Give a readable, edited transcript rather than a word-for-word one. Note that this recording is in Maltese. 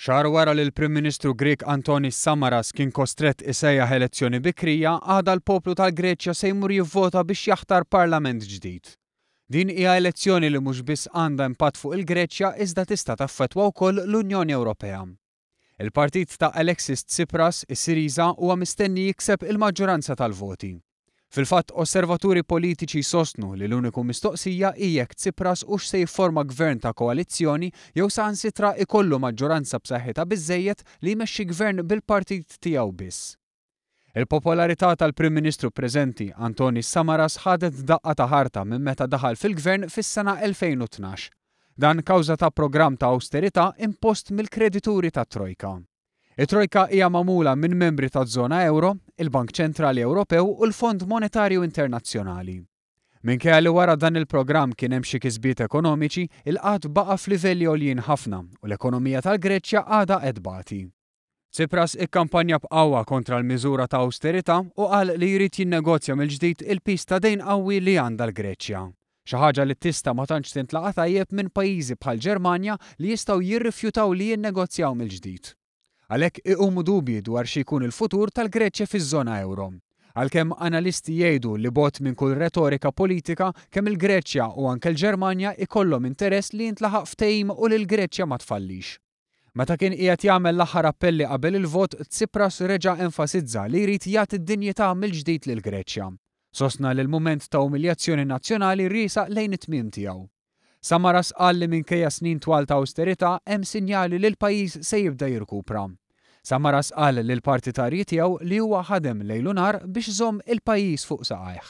Xahar wara li l-Prim Ministru Grek Antonis Samaras kien kostrett isejjaħ elezzjoni bikrija, għada l-poplu tal-Greċja se jmur jivvota biex jaħtar parlament ġdid. Din hija elezzjoni li mhux biss għandha impatt fuq il-Greċja iżda tista' taffettwa wkoll l-Unjoni Ewropea. Il-partit ta' Alexis Tsipras, is-Syriza, huwa mistenni jikseb il-maġġoranza tal-voti. Fil-fatt, osservaturi politiċi sostnu li l-uniku mistoqsija hi jekk Tsipras hux se jifforma gvern ta' koalizzjoni jew saħansitra ikollu maġġoranza b'saħħitha biżżejjed li jmexxi gvern bil-partit tiegħu biss. Il-popolarità tal-Prim Ministru preżenti Antonis Samaras ħadet daqqa ta' ħarta minn meta daħal fil-gvern fis-sena 2012. Dan kawża ta' programm ta' awsterità impost mill-kredituri tat-Trojka. Il-Trojka hija magħmula minn membri taż-żona euro, il-Bank Ċentrali Ewropew u l-Fond Monetarju Internazzjonali. Minkejja li wara dan il-programm kien hemm xi kisbiet ekonomiċi, il-qatt baqa' f'livelli għoljin ħafna u l-ekonomija tal-Greċja għadha qed bagħti. Tsipras ikkampanja b'qawwa kontra l-miżura ta' awsterità u qal li jrid jinnegozja mill-ġdid il-pis ta' dejn qawwi li għandha l-Greċja. Xi ħaġa li tista' ma tantx tintlaqa' tajjeb minn pajjiżi bħal Ġermanja li jistgħu jirrifjutaw li jinnegozjaw mill-ġdid. Għalhekk iqumu dubji dwar xi jkun il-futur tal-Greċja fiż-żona euro. Għalkemm analisti jgħidu li bogħod minn kull retorika politika kemm il-Greċja u anke l-Ġermanja ikollhom interess li jintlaħaq ftehim u li l-Greċja ma tfallix. Meta kien qiegħed jagħmel l-aħħar appelli qabel il-vot, Tsipras reġa' enfasizza li jrid jagħti d-dinjità mill-ġdid lill-Greċja. Sostna li l-mument ta' umiljazzjoni nazzjonali riesaq lejn it-tmiem tiegħu. Samaras qal li minkejja snin twal ta' awsterità hemm sinjali li l-pajjiż se jibda jirkupra. Samaras qal lill-partitarji tiegħu li huwa ħadem lejl u nar biex żomm il-pajjiż fuq saqajh.